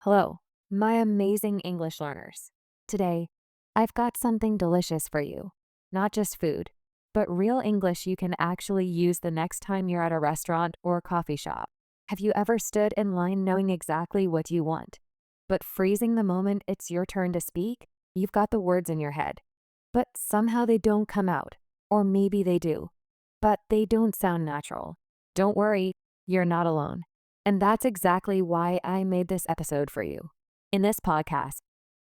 Hello, my amazing English learners. Today, I've got something delicious for you. Not just food, but real English you can actually use the next time you're at a restaurant or coffee shop. Have you ever stood in line knowing exactly what you want, but freezing the moment it's your turn to speak? You've got the words in your head, but somehow they don't come out. Or maybe they do, but they don't sound natural. Don't worry, you're not alone. And that's exactly why I made this episode for you. In this podcast,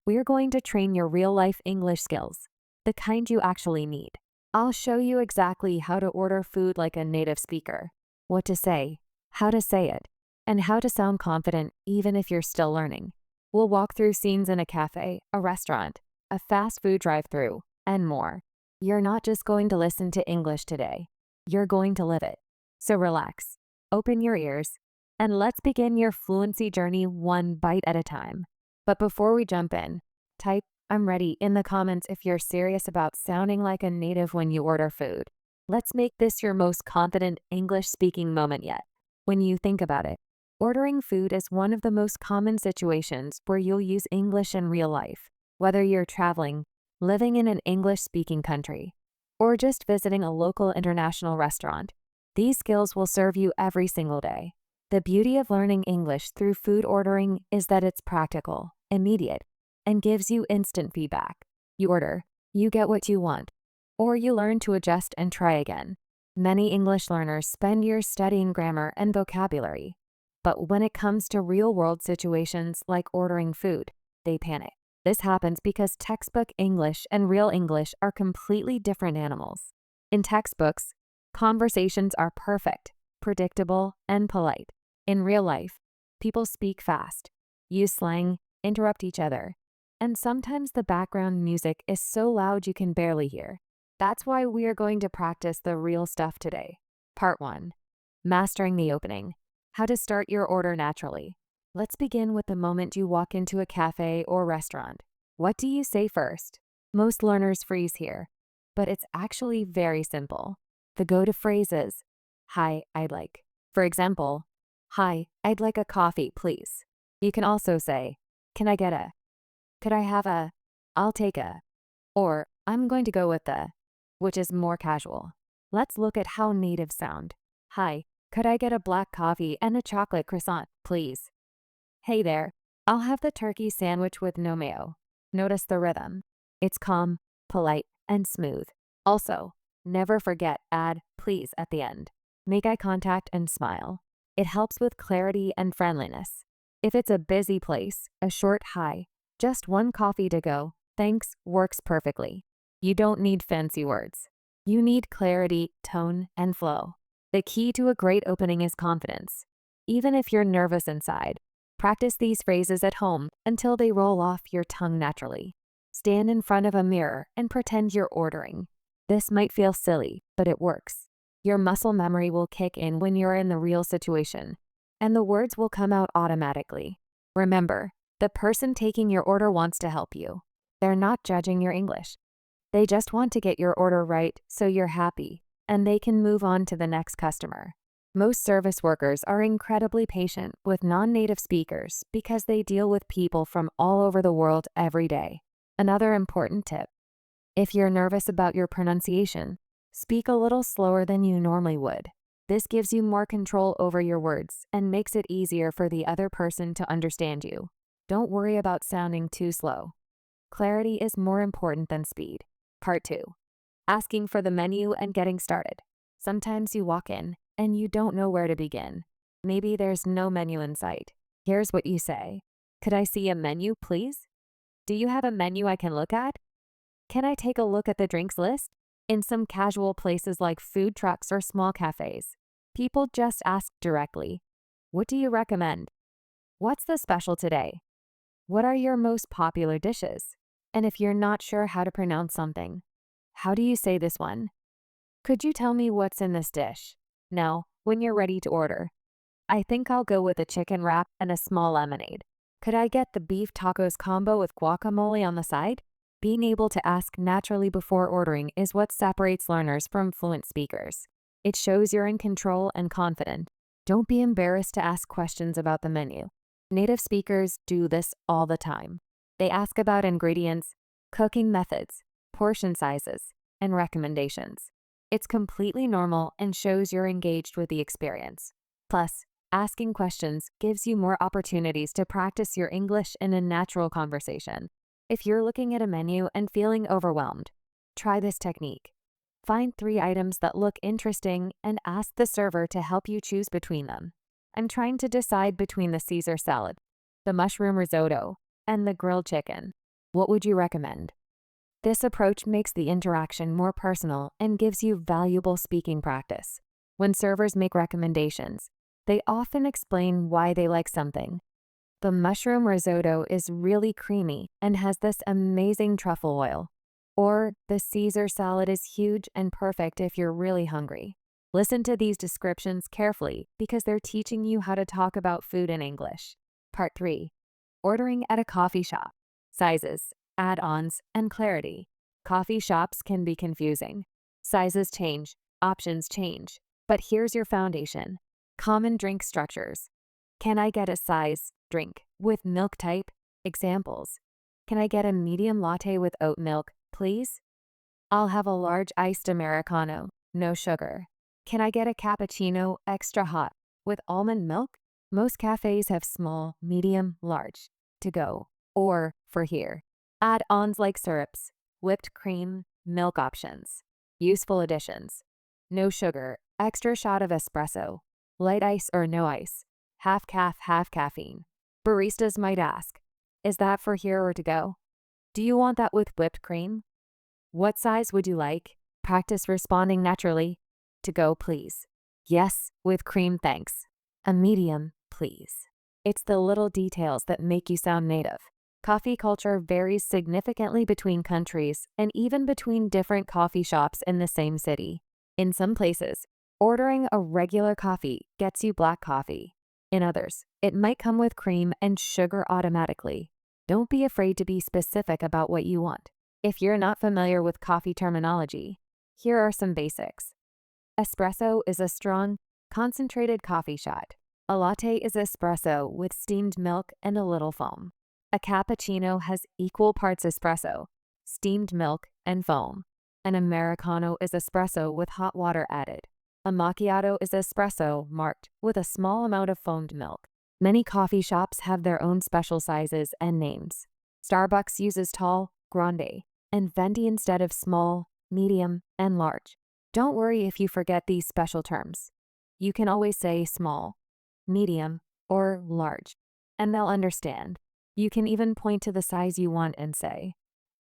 we're going to train your real life English skills, the kind you actually need. I'll show you exactly how to order food like a native speaker, what to say, how to say it, and how to sound confident even if you're still learning. We'll walk through scenes in a cafe, a restaurant, a fast food drive-through, and more. You're not just going to listen to English today, you're going to live it. So relax, open your ears, and let's begin your fluency journey one bite at a time. But before we jump in, type "I'm ready" in the comments if you're serious about sounding like a native when you order food. Let's make this your most confident English speaking moment yet. When you think about it, ordering food is one of the most common situations where you'll use English in real life, whether you're traveling, living in an English speaking country, or just visiting a local international restaurant. These skills will serve you every single day. The beauty of learning English through food ordering is that it's practical, immediate, and gives you instant feedback. You order, you get what you want, or you learn to adjust and try again. Many English learners spend years studying grammar and vocabulary, but when it comes to real-world situations like ordering food, they panic. This happens because textbook English and real English are completely different animals. In textbooks, conversations are perfect, predictable, and polite. In real life, people speak fast, use slang, interrupt each other, and sometimes the background music is so loud you can barely hear. That's why we are going to practice the real stuff today. Part 1. Mastering the opening. How to start your order naturally. Let's begin with the moment you walk into a cafe or restaurant. What do you say first? Most learners freeze here, but it's actually very simple. The go-to phrase is, "Hi, I'd like." For example, "Hi, I'd like a coffee, please." You can also say, "Can I get a?" "Could I have a?" "I'll take a." Or, "I'm going to go with the," which is more casual. Let's look at how natives sound. "Hi, could I get a black coffee and a chocolate croissant, please?" "Hey there, I'll have the turkey sandwich with no mayo." Notice the rhythm. It's calm, polite, and smooth. Also, never forget add "please" at the end. Make eye contact and smile. It helps with clarity and friendliness. If it's a busy place, a short "hi, just one coffee to go, thanks" works perfectly. You don't need fancy words. You need clarity, tone, and flow. The key to a great opening is confidence. Even if you're nervous inside, practice these phrases at home until they roll off your tongue naturally. Stand in front of a mirror and pretend you're ordering. This might feel silly, but it works. Your muscle memory will kick in when you're in the real situation, and the words will come out automatically. Remember, the person taking your order wants to help you. They're not judging your English. They just want to get your order right so you're happy, and they can move on to the next customer. Most service workers are incredibly patient with non-native speakers because they deal with people from all over the world every day. Another important tip: if you're nervous about your pronunciation, speak a little slower than you normally would. This gives you more control over your words and makes it easier for the other person to understand you. Don't worry about sounding too slow. Clarity is more important than speed. Part 2. Asking for the menu and getting started. Sometimes you walk in and you don't know where to begin. Maybe there's no menu in sight. Here's what you say. "Could I see a menu, please?" "Do you have a menu I can look at?" "Can I take a look at the drinks list?" In some casual places like food trucks or small cafes, people just ask directly, "What do you recommend?" "What's the special today?" "What are your most popular dishes?" And if you're not sure how to pronounce something, how do you say this one? "Could you tell me what's in this dish?" Now, when you're ready to order, "I think I'll go with a chicken wrap and a small lemonade. Could I get the beef tacos combo with guacamole on the side?" Being able to ask naturally before ordering is what separates learners from fluent speakers. It shows you're in control and confident. Don't be embarrassed to ask questions about the menu. Native speakers do this all the time. They ask about ingredients, cooking methods, portion sizes, and recommendations. It's completely normal and shows you're engaged with the experience. Plus, asking questions gives you more opportunities to practice your English in a natural conversation. If you're looking at a menu and feeling overwhelmed, try this technique. Find 3 items that look interesting and ask the server to help you choose between them. I'm trying to decide between the Caesar salad, the mushroom risotto, and the grilled chicken. What would you recommend? This approach makes the interaction more personal and gives you valuable speaking practice. When servers make recommendations, they often explain why they like something. The mushroom risotto is really creamy and has this amazing truffle oil. Or the Caesar salad is huge and perfect if you're really hungry. Listen to these descriptions carefully because they're teaching you how to talk about food in English. Part 3. Ordering at a coffee shop. Sizes, add-ons, and clarity. Coffee shops can be confusing. Sizes change, options change. But here's your foundation. Common drink structures. Can I get a size drink with milk type? Examples. Can I get a medium latte with oat milk, please? I'll have a large iced Americano, no sugar. Can I get a cappuccino extra hot with almond milk? Most cafes have small, medium, large to go, or for here. Add-ons like syrups, whipped cream, milk options. Useful additions. No sugar, extra shot of espresso, light ice or no ice, half caffeine. Baristas might ask, is that for here or to go? Do you want that with whipped cream? What size would you like? Practice responding naturally. To go, please. Yes, with cream, thanks. A medium, please. It's the little details that make you sound native. Coffee culture varies significantly between countries and even between different coffee shops in the same city. In some places, ordering a regular coffee gets you black coffee. In others, it might come with cream and sugar automatically. Don't be afraid to be specific about what you want. If you're not familiar with coffee terminology, here are some basics. Espresso is a strong, concentrated coffee shot. A latte is espresso with steamed milk and a little foam. A cappuccino has equal parts espresso, steamed milk, and foam. An Americano is espresso with hot water added. A macchiato is espresso marked with a small amount of foamed milk. Many coffee shops have their own special sizes and names. Starbucks uses tall, grande, and venti instead of small, medium, and large. Don't worry if you forget these special terms. You can always say small, medium, or large, and they'll understand. You can even point to the size you want and say,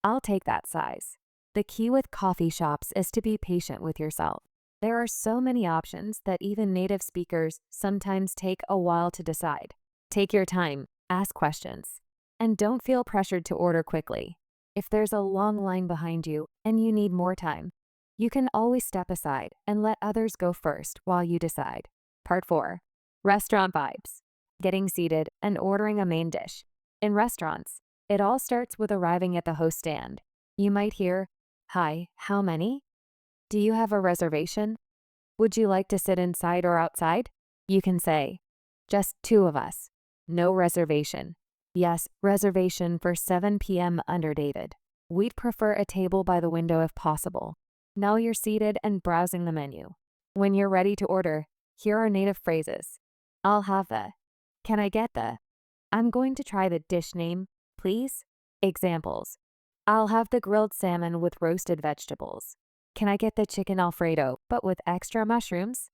I'll take that size. The key with coffee shops is to be patient with yourself. There are so many options that even native speakers sometimes take a while to decide. Take your time, ask questions, and don't feel pressured to order quickly. If there's a long line behind you and you need more time, you can always step aside and let others go first while you decide. Part 4. Restaurant vibes. Getting seated and ordering a main dish. In restaurants, it all starts with arriving at the host stand. You might hear, "Hi, how many? Do you have a reservation? Would you like to sit inside or outside?" You can say, "Just 2 of us. No reservation." Yes, reservation for 7 p.m. under David. We'd prefer a table by the window if possible. Now you're seated and browsing the menu. When you're ready to order, here are native phrases. I'll have the. Can I get the? I'm going to try the dish name, please. Examples. I'll have the grilled salmon with roasted vegetables. Can I get the chicken Alfredo, but with extra mushrooms?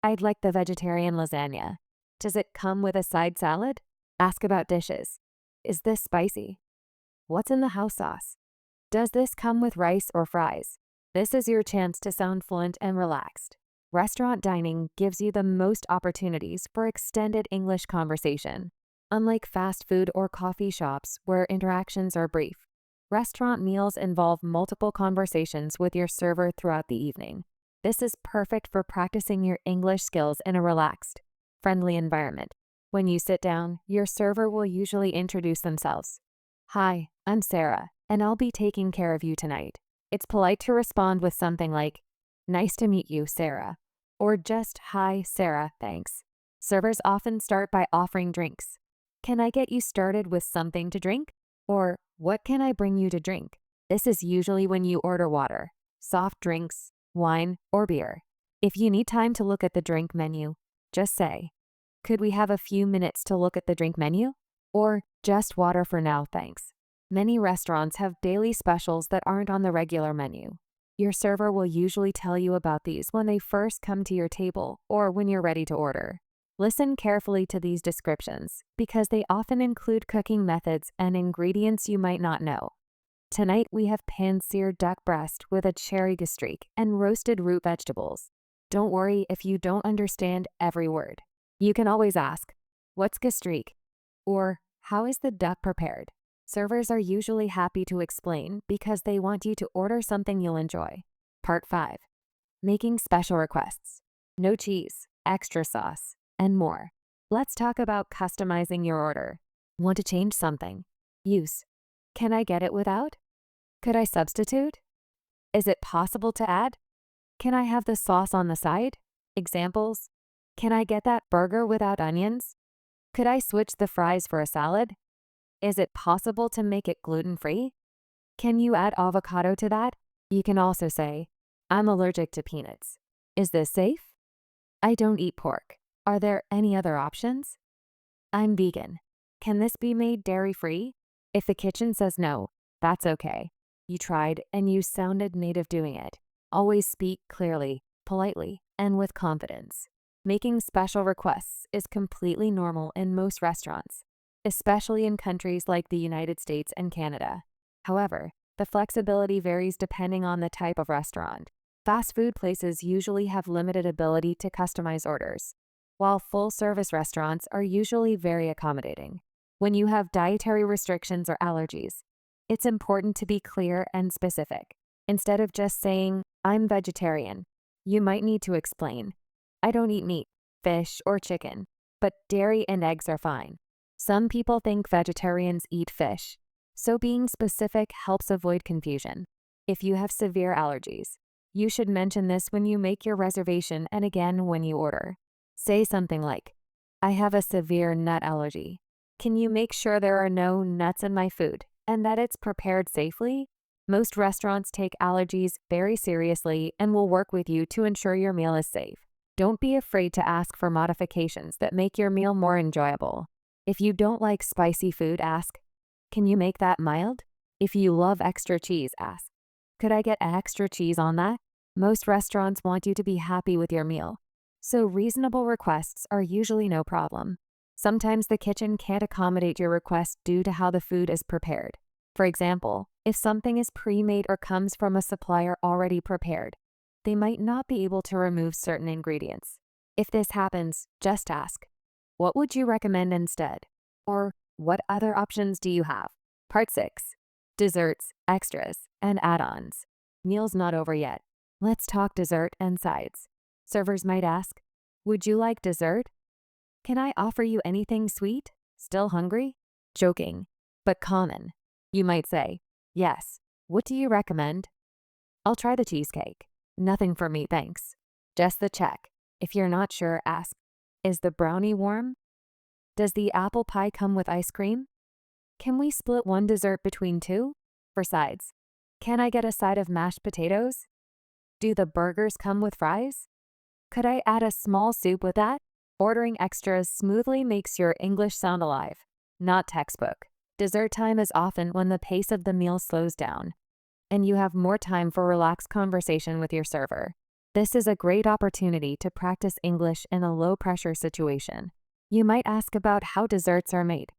I'd like the vegetarian lasagna. Does it come with a side salad? Ask about dishes. Is this spicy? What's in the house sauce? Does this come with rice or fries? This is your chance to sound fluent and relaxed. Restaurant dining gives you the most opportunities for extended English conversation. Unlike fast food or coffee shops where interactions are brief, restaurant meals involve multiple conversations with your server throughout the evening. This is perfect for practicing your English skills in a relaxed, friendly environment. When you sit down, your server will usually introduce themselves. Hi, I'm Sarah, and I'll be taking care of you tonight. It's polite to respond with something like, "Nice to meet you, Sarah," or just, "Hi, Sarah, thanks." Servers often start by offering drinks. Can I get you started with something to drink? Or what can I bring you to drink? This is usually when you order water, soft drinks, wine, or beer. If you need time to look at the drink menu, just say, "Could we have a few minutes to look at the drink menu?" Or "Just water for now, thanks." Many restaurants have daily specials that aren't on the regular menu. Your server will usually tell you about these when they first come to your table or when you're ready to order. Listen carefully to these descriptions because they often include cooking methods and ingredients you might not know. Tonight we have pan-seared duck breast with a cherry gastrique and roasted root vegetables. Don't worry if you don't understand every word. You can always ask, "What's gastrique?" Or "How is the duck prepared?" Servers are usually happy to explain because they want you to order something you'll enjoy. Part 5. Making special requests. No cheese, extra sauce, and more. Let's talk about customizing your order. Want to change something? Use "Can I get it without?" "Could I substitute?" "Is it possible to add?" "Can I have the sauce on the side?" Examples: "Can I get that burger without onions?" "Could I switch the fries for a salad?" "Is it possible to make it gluten-free?" "Can you add avocado to that?" You can also say, "I'm allergic to peanuts. Is this safe?" "I don't eat pork. Are there any other options?" "I'm vegan. Can this be made dairy-free?" If the kitchen says no, that's okay. You tried and you sounded native doing it. Always speak clearly, politely, and with confidence. Making special requests is completely normal in most restaurants, especially in countries like the United States and Canada. However, the flexibility varies depending on the type of restaurant. Fast food places usually have limited ability to customize orders, while full-service restaurants are usually very accommodating. When you have dietary restrictions or allergies, it's important to be clear and specific. Instead of just saying, "I'm vegetarian," you might need to explain, "I don't eat meat, fish, or chicken, but dairy and eggs are fine." Some people think vegetarians eat fish, so being specific helps avoid confusion. If you have severe allergies, you should mention this when you make your reservation and again when you order. Say something like, "I have a severe nut allergy. Can you make sure there are no nuts in my food and that it's prepared safely?" Most restaurants take allergies very seriously and will work with you to ensure your meal is safe. Don't be afraid to ask for modifications that make your meal more enjoyable. If you don't like spicy food, ask, "Can you make that mild?" If you love extra cheese, ask, "Could I get extra cheese on that?" Most restaurants want you to be happy with your meal, so reasonable requests are usually no problem. Sometimes the kitchen can't accommodate your request due to how the food is prepared. For example, if something is pre-made or comes from a supplier already prepared, they might not be able to remove certain ingredients. If this happens, just ask, "What would you recommend instead?" Or, "What other options do you have?" Part 6. Desserts, extras, and add-ons. Meal's not over yet. Let's talk dessert and sides. Servers might ask, "Would you like dessert?" "Can I offer you anything sweet? Still hungry?" Joking, but common. You might say, "Yes. What do you recommend?" "I'll try the cheesecake." "Nothing for me, thanks." Just the check. If you're not sure, ask, "Is the brownie warm?" "Does the apple pie come with ice cream?" "Can we split one dessert between two?" For sides, "Can I get a side of mashed potatoes?" "Do the burgers come with fries?" "Could I add a small soup with that?" Ordering extras smoothly makes your English sound alive, not textbook. Dessert time is often when the pace of the meal slows down, and you have more time for relaxed conversation with your server. This is a great opportunity to practice English in a low-pressure situation. You might ask about how desserts are made.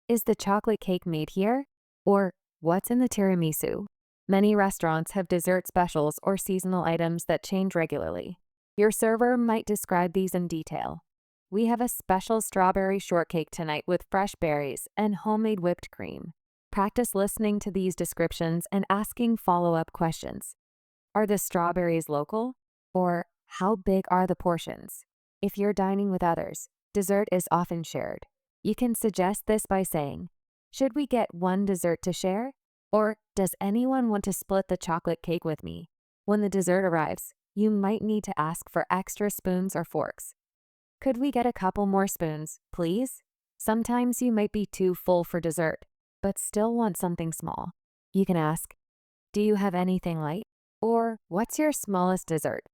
"Is the chocolate cake made here?" Or, "What's in the tiramisu?" Many restaurants have dessert specials or seasonal items that change regularly. Your server might describe these in detail. "We have a special strawberry shortcake tonight with fresh berries and homemade whipped cream." Practice listening to these descriptions and asking follow-up questions. "Are the strawberries local?" Or, "How big are the portions?" If you're dining with others, dessert is often shared. You can suggest this by saying, "Should we get one dessert to share?" Or, "Does anyone want to split the chocolate cake with me?" When the dessert arrives, you might need to ask for extra spoons or forks. "Could we get a couple more spoons, please?" Sometimes you might be too full for dessert, but still want something small. You can ask, "Do you have anything light?" Or, "What's your smallest dessert?"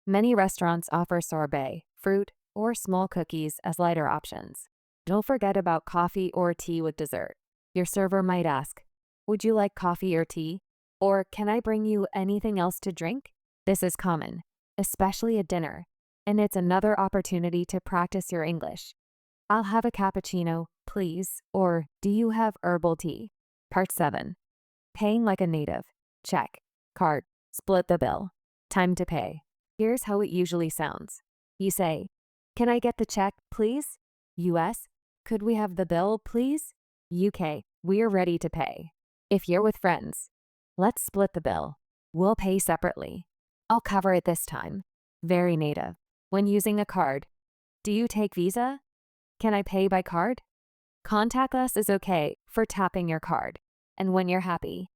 Many restaurants offer sorbet, fruit, or small cookies as lighter options. Don't forget about coffee or tea with dessert. Your server might ask, "Would you like coffee or tea?" Or, "Can I bring you anything else to drink?" This is common, especially at dinner, and it's another opportunity to practice your English. "I'll have a cappuccino, please," or "Do you have herbal tea?" Part 7. Paying like a native. Check. Card. Split the bill. Time to pay. Here's how it usually sounds. You say, "Can I get the check, please?" US, "Could we have the bill, please?" UK, "We're ready to pay." If you're with friends, "Let's split the bill. We'll pay separately. I'll cover it this time." Very native. When using a card, "Do you take Visa? Can I pay by card?" Contactless is okay for tapping your card. And when you're happy,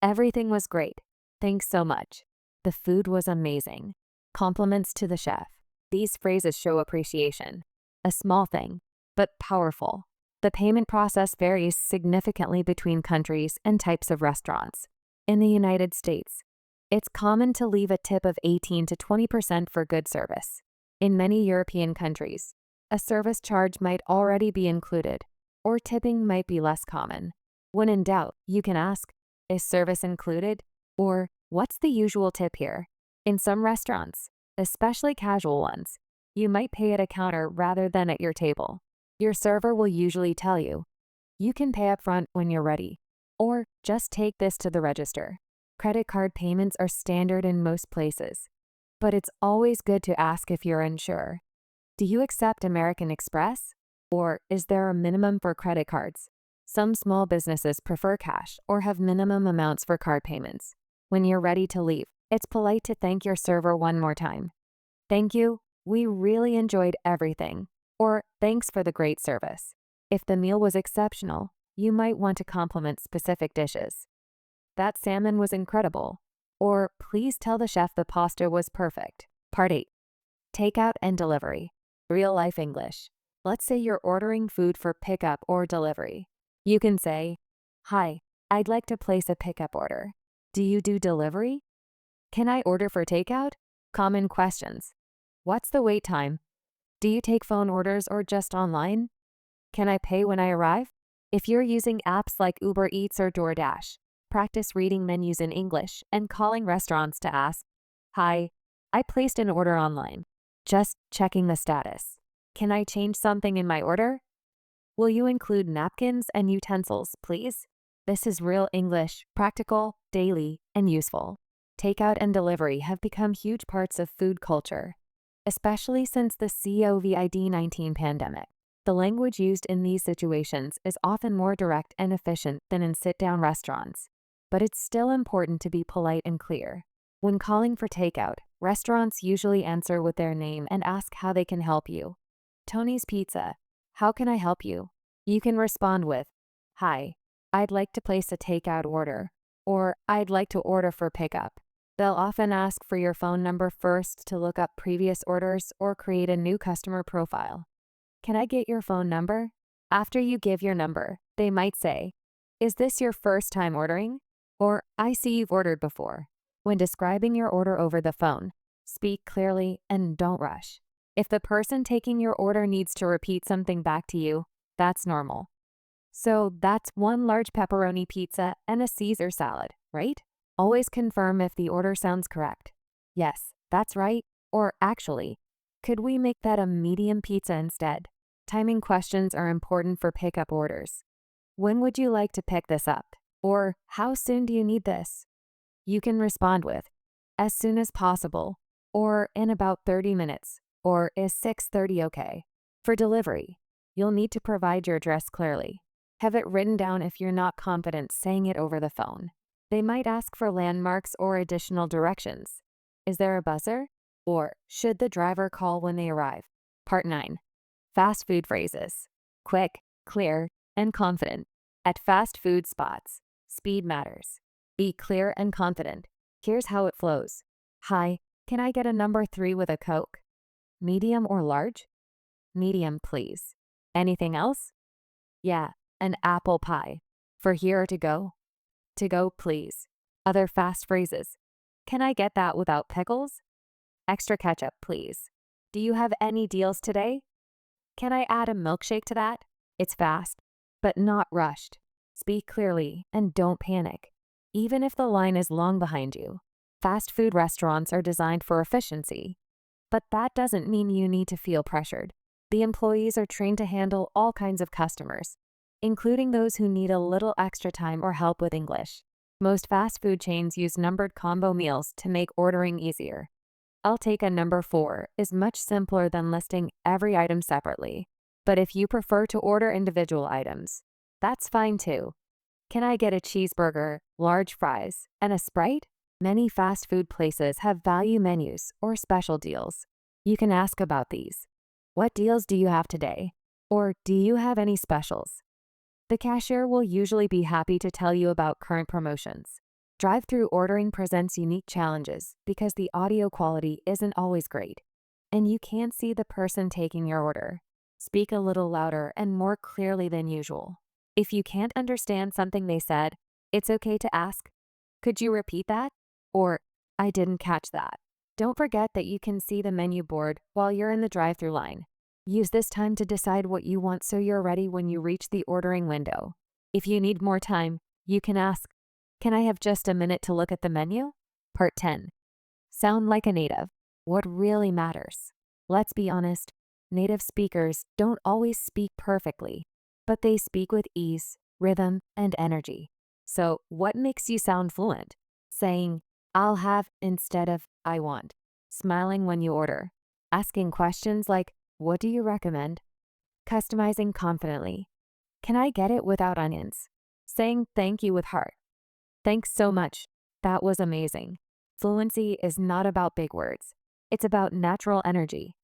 "Everything was great. Thanks so much. The food was amazing. Compliments to the chef." These phrases show appreciation. A small thing, but powerful. The payment process varies significantly between countries and types of restaurants. In the United States, it's common to leave a tip of 18 to 20% for good service. In many European countries, a service charge might already be included, or tipping might be less common. When in doubt, you can ask, "Is service included?" Or, "What's the usual tip here?" In some restaurants, especially casual ones, you might pay at a counter rather than at your table. Your server will usually tell you, "You can pay up front when you're ready," or "Just take this to the register." Credit card payments are standard in most places, but it's always good to ask if you're unsure. "Do you accept American Express?" Or, "Is there a minimum for credit cards?" Some small businesses prefer cash or have minimum amounts for card payments. When you're ready to leave, it's polite to thank your server one more time. "Thank you. We really enjoyed everything." Or, "Thanks for the great service." If the meal was exceptional, you might want to compliment specific dishes. "That salmon was incredible." Or, "Please tell the chef the pasta was perfect." Part 8. Takeout and delivery. Real life English. Let's say you're ordering food for pickup or delivery. You can say, "Hi, I'd like to place a pickup order. Do you do delivery? Can I order for takeout?" Common questions. What's the wait time? Do you take phone orders or just online? Can I pay when I arrive? If you're using apps like Uber Eats or DoorDash, practice reading menus in English and calling restaurants to ask, "Hi, I placed an order online. Just checking the status. Can I change something in my order? Will you include napkins and utensils, please?" This is real English, practical, daily, and useful. Takeout and delivery have become huge parts of food culture, especially since the COVID-19 pandemic. The language used in these situations is often more direct and efficient than in sit-down restaurants, but it's still important to be polite and clear. When calling for takeout, restaurants usually answer with their name and ask how they can help you. Tony's Pizza. How can I help you? You can respond with, "Hi, I'd like to place a takeout order," or "I'd like to order for pickup." They'll often ask for your phone number first to look up previous orders or create a new customer profile. "Can I get your phone number?" After you give your number, they might say, "Is this your first time ordering?" Or, "I see you've ordered before." When describing your order over the phone, speak clearly and don't rush. If the person taking your order needs to repeat something back to you, that's normal. "So that's one large pepperoni pizza and a Caesar salad, right?" Always confirm if the order sounds correct. "Yes, that's right." Or, "Actually, could we make that a medium pizza instead?" Timing questions are important for pickup orders. "When would you like to pick this up?" Or, "How soon do you need this?" You can respond with, "As soon as possible," or "In about 30 minutes," or "Is 6:30 okay?" For delivery, you'll need to provide your address clearly. Have it written down if you're not confident saying it over the phone. They might ask for landmarks or additional directions. Is there a buzzer? Or should the driver call when they arrive? Part 9. Fast food phrases. Quick, clear, and confident. At fast food spots, speed matters. Be clear and confident. Here's how it flows. "Hi, can I get a number 3 with a Coke? Medium or large?" "Medium, please." "Anything else?" Yeah, an apple pie. For here or to go? To go, please. Other fast phrases. Can I get that without pickles? Extra ketchup, please. Do you have any deals today? Can I add a milkshake to that? It's fast, but not rushed. Speak clearly and don't panic. Even if the line is long behind you, fast food restaurants are designed for efficiency. But that doesn't mean you need to feel pressured. The employees are trained to handle all kinds of customers, including those who need a little extra time or help with English. Most fast food chains use numbered combo meals to make ordering easier. I'll take a number 4 is much simpler than listing every item separately. But if you prefer to order individual items, that's fine too. Can I get a cheeseburger, large fries, and a Sprite? Many fast food places have value menus or special deals. You can ask about these. What deals do you have today? Or do you have any specials? The cashier will usually be happy to tell you about current promotions. Drive-through ordering presents unique challenges because the audio quality isn't always great, and you can't see the person taking your order. Speak a little louder and more clearly than usual. If you can't understand something they said, it's okay to ask, "Could you repeat that?" Or, "I didn't catch that." Don't forget that you can see the menu board while you're in the drive-through line. Use this time to decide what you want so you're ready when you reach the ordering window. If you need more time, you can ask, "Can I have just a minute to look at the menu?" Part 10. Sound like a native. What really matters? Let's be honest, native speakers don't always speak perfectly, but they speak with ease, rhythm, and energy. So, what makes you sound fluent? Saying, "I'll have" instead of "I want." Smiling when you order. Asking questions like, "What do you recommend?" Customizing confidently. "Can I get it without onions?" Saying thank you with heart. "Thanks so much. That was amazing." Fluency is not about big words. It's about natural energy,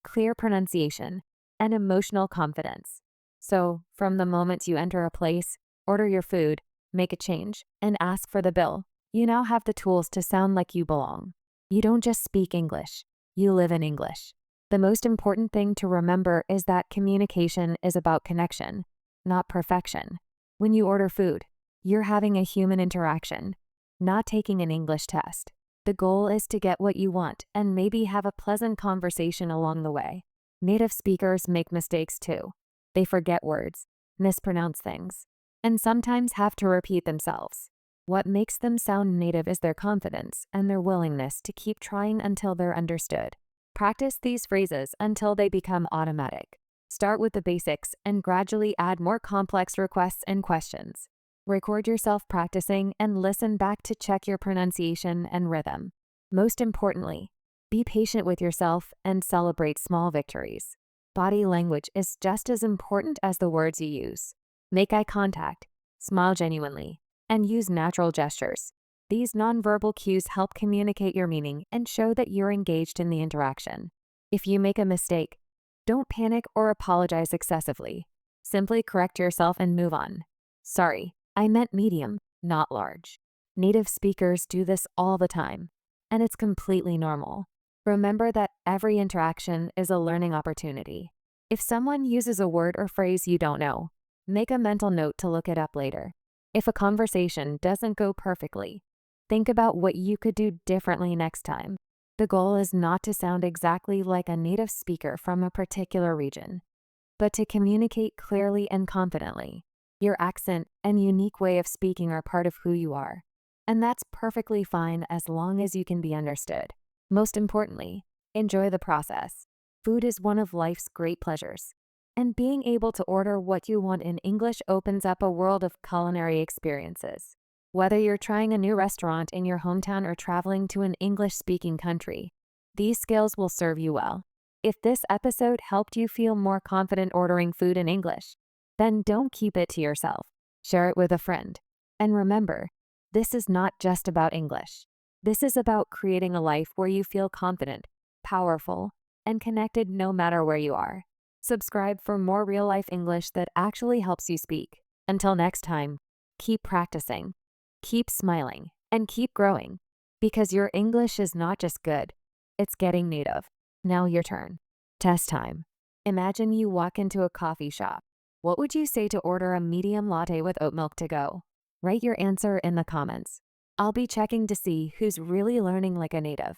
clear pronunciation, and emotional confidence. So, from the moment you enter a place, order your food, make a change, and ask for the bill, you now have the tools to sound like you belong. You don't just speak English, you live in English. The most important thing to remember is that communication is about connection, not perfection. When you order food, you're having a human interaction, not taking an English test. The goal is to get what you want and maybe have a pleasant conversation along the way. Native speakers make mistakes too. They forget words, mispronounce things, and sometimes have to repeat themselves. What makes them sound native is their confidence and their willingness to keep trying until they're understood. Practice these phrases until they become automatic. Start with the basics and gradually add more complex requests and questions. Record yourself practicing and listen back to check your pronunciation and rhythm. Most importantly, be patient with yourself and celebrate small victories. Body language is just as important as the words you use. Make eye contact, smile genuinely, and use natural gestures. These nonverbal cues help communicate your meaning and show that you're engaged in the interaction. If you make a mistake, don't panic or apologize excessively. Simply correct yourself and move on. "Sorry, I meant medium, not large." Native speakers do this all the time, and it's completely normal. Remember that every interaction is a learning opportunity. If someone uses a word or phrase you don't know, make a mental note to look it up later. If a conversation doesn't go perfectly, think about what you could do differently next time. The goal is not to sound exactly like a native speaker from a particular region, but to communicate clearly and confidently. Your accent and unique way of speaking are part of who you are, and that's perfectly fine as long as you can be understood. Most importantly, enjoy the process. Food is one of life's great pleasures, and being able to order what you want in English opens up a world of culinary experiences. Whether you're trying a new restaurant in your hometown or traveling to an English-speaking country, these skills will serve you well. If this episode helped you feel more confident ordering food in English, then don't keep it to yourself. Share it with a friend. And remember, this is not just about English. This is about creating a life where you feel confident, powerful, and connected no matter where you are. Subscribe for more real-life English that actually helps you speak. Until next time, keep practicing, keep smiling, and keep growing. Because your English is not just good, it's getting native. Now your turn. Test time. Imagine you walk into a coffee shop. What would you say to order a medium latte with oat milk to go? Write your answer in the comments. I'll be checking to see who's really learning like a native.